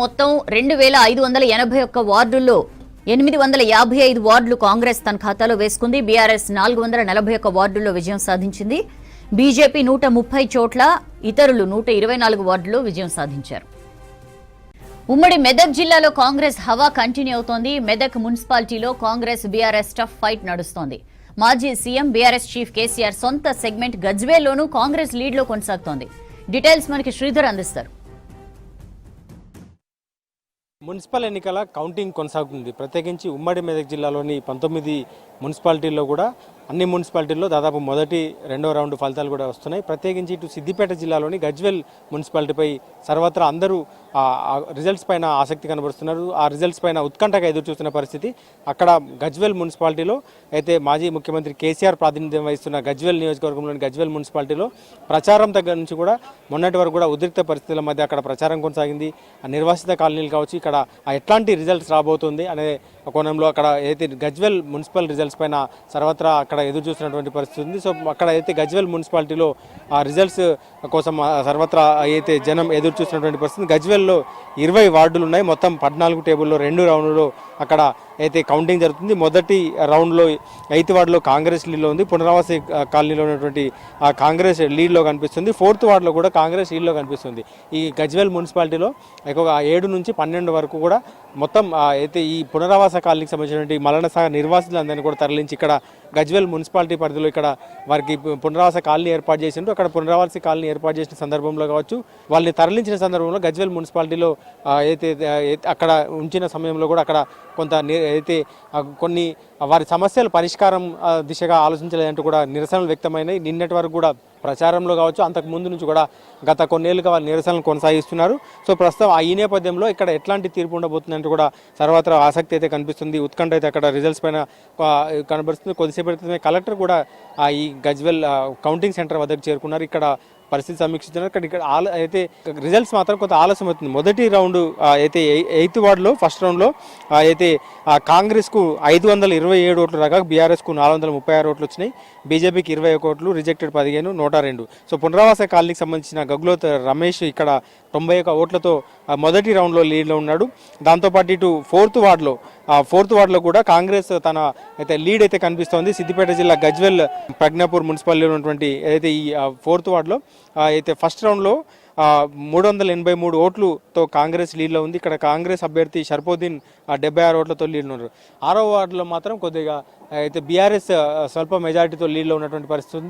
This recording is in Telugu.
మొత్తం 2581 వార్డుల్లో 855 వార్డులు కాంగ్రెస్ తన ఖాతాలో వేసుకుంది. బీఆర్ఎస్ 441 వార్డుల్లో విజయం సాధించింది. బీజేపీ 130 చోట్ల, ఇతరులు 124 వార్డుల్లో విజయం సాధించారు. ఉమ్మడి మెదక్ జిల్లాలో కాంగ్రెస్ హవా కంటిన్యూ అవుతోంది. మెదక్ మున్సిపాలిటీలో కాంగ్రెస్ బీఆర్ఎస్ టఫ్ ఫైట్ నడుస్తోంది. మాజీ సీఎం బీఆర్ఎస్ చీఫ్ కేసీఆర్ సొంత సెగ్మెంట్ గజ్వేల్లోనూ కాంగ్రెస్ లీడ్లో కొనసాగుతోంది. డీటెయిల్స్ మనకి శ్రీధర్ అందిస్తారు. మున్సిపల్ ఎన్నికల కౌంటింగ్ కొనసాగుతుంది. ప్రత్యేకించి ఉమ్మడి మెదక్ జిల్లాలోని 19 మున్సిపాలిటీల్లో కూడా అన్ని మున్సిపాలిటీల్లో దాదాపు మొదటి రెండో రౌండ్ ఫలితాలు కూడా వస్తున్నాయి. ప్రత్యేకించి ఇటు సిద్దిపేట జిల్లాలోని గజ్వేల్ మున్సిపాలిటీపై సర్వత్రా అందరూ రిజల్ట్స్ పైన ఆసక్తి కనబరుస్తున్నారు. ఆ రిజల్ట్స్ పైన ఉత్కంఠగా ఎదురు చూస్తున్న పరిస్థితి. అక్కడ గజ్వేల్ మున్సిపాలిటీలో అయితే మాజీ ముఖ్యమంత్రి కేసీఆర్ ప్రాతినిధ్యం వహిస్తున్న గజ్వేల్ నియోజకవర్గంలోని గజ్వేల్ మున్సిపాలిటీలో ప్రచారం దగ్గర నుంచి కూడా మొన్నటి వరకు కూడా ఉద్రిక్త పరిస్థితుల మధ్య అక్కడ ప్రచారం కొనసాగింది. ఆ నిర్వాసిత కాలనీలు కావచ్చు, ఇక్కడ ఎట్లాంటి రిజల్ట్స్ రాబోతుంది అనే కోణంలో అక్కడ అయితే గజ్వేల్ మున్సిపల్ రిజల్ట్స్ పైన సర్వత్రా అక్కడ ఎదురు చూస్తున్నటువంటి పరిస్థితి ఉంది. సో అక్కడ అయితే గజ్వేల్ మున్సిపాలిటీలో ఆ రిజల్ట్స్ కోసం సర్వత్రా అయితే జనం ఎదురు చూస్తున్నటువంటి పరిస్థితి. గజ్వేల్లో 20 వార్డులు ఉన్నాయి. మొత్తం 14 టేబుల్లో 2 రౌండ్లో అక్కడ అయితే కౌంటింగ్ జరుగుతుంది. మొదటి రౌండ్లో 8th వార్డులో కాంగ్రెస్ లీడ్లో ఉంది. పునరావాస కాలనీలో ఉన్నటువంటి ఆ కాంగ్రెస్ లీడ్లో కనిపిస్తుంది. 4th వార్డులో కూడా కాంగ్రెస్ లీడ్లో కనిపిస్తుంది. ఈ గజ్వేల్ మున్సిపాలిటీలో ఎక్కువగా 7 నుంచి 12 వరకు కూడా మొత్తం అయితే ఈ పునరావాస కాలనీకి సంబంధించినటువంటి మలన సాగర్ నిర్వాసితులందరినీ కూడా తరలించి ఇక్కడ గజ్వేల్ మున్సిపాలిటీ పరిధిలో ఇక్కడ వారికి పునరావాస కాలనీ ఏర్పాటు చేసిండ్రు. అక్కడ పునరావాస కాలనీ ఏర్పాటు చేసిన సందర్భంలో కావచ్చు, వాళ్ళని తరలించిన సందర్భంలో గజ్వేల్ మున్సిపాలిటీలో అయితే అక్కడ ఉంచిన సమయంలో కూడా అక్కడ కొంత అయితే కొన్ని వారి సమస్యల పరిష్కారం దిశగా ఆలోచించలేదంటూ కూడా నిరసనలు వ్యక్తమైనాయి. నిన్నటి వరకు కూడా ప్రచారంలో కావచ్చు, అంతకు ముందు నుంచి కూడా గత కొన్నేళ్లుగా వాళ్ళు నిరసనలు కొనసాగిస్తున్నారు. సో ప్రస్తుతం ఈ నేపథ్యంలో ఇక్కడ ఎట్లాంటి తీర్పు ఉండబోతుందంటూ కూడా సర్వత్రా ఆసక్తి అయితే కనిపిస్తుంది. ఉత్కంఠ అయితే అక్కడ రిజల్ట్స్ పైన కనబడుతుంది. కొద్దిసేపటి క్రితమే కలెక్టర్ కూడా ఈ గజ్వేల్ కౌంటింగ్ సెంటర్ వద్దకు చేరుకున్నారు. ఇక్కడ పరిస్థితి సమీక్షిస్తున్నారు. ఇక్కడ అయితే రిజల్ట్స్ మాత్రం కొంత ఆలస్యం అవుతుంది. మొదటి రౌండ్ అయితే 8th వార్డులో ఫస్ట్ రౌండ్లో అయితే కాంగ్రెస్కు 527 ఓట్లు రాగా బీఆర్ఎస్కు 436 ఓట్లు వచ్చినాయి. బీజేపీకి 21 ఓట్లు, రిజెక్టెడ్ 15, 102. సో పునరావాస కాలనీకి సంబంధించిన గగ్లోత్ రమేష్ ఇక్కడ 91 ఓట్లతో మొదటి రౌండ్లో లీడ్లో ఉన్నాడు. దాంతోపాటు ఇటు 4th వార్డులో కూడా కాంగ్రెస్ తన అయితే లీడ్ అయితే కనిపిస్తోంది. సిద్దిపేట జిల్లా గజ్వేల్ ప్రజ్ఞాపూర్ మున్సిపాలిటీలో ఉన్నటువంటి అయితే ఈ 4th వార్డులో అయితే ఫస్ట్ రౌండ్లో 383 ఓట్లతో కాంగ్రెస్ లీడ్లో ఉంది. ఇక్కడ కాంగ్రెస్ అభ్యర్థి షర్ఫుద్దీన్ 76 ఓట్లతో లీడ్లో ఉన్నారు. 6వ వార్డులో మాత్రం కొద్దిగా అయితే బీఆర్ఎస్ స్వల్ప మెజారిటీతో లీడ్లో ఉన్నటువంటి పరిస్థితి ఉంది.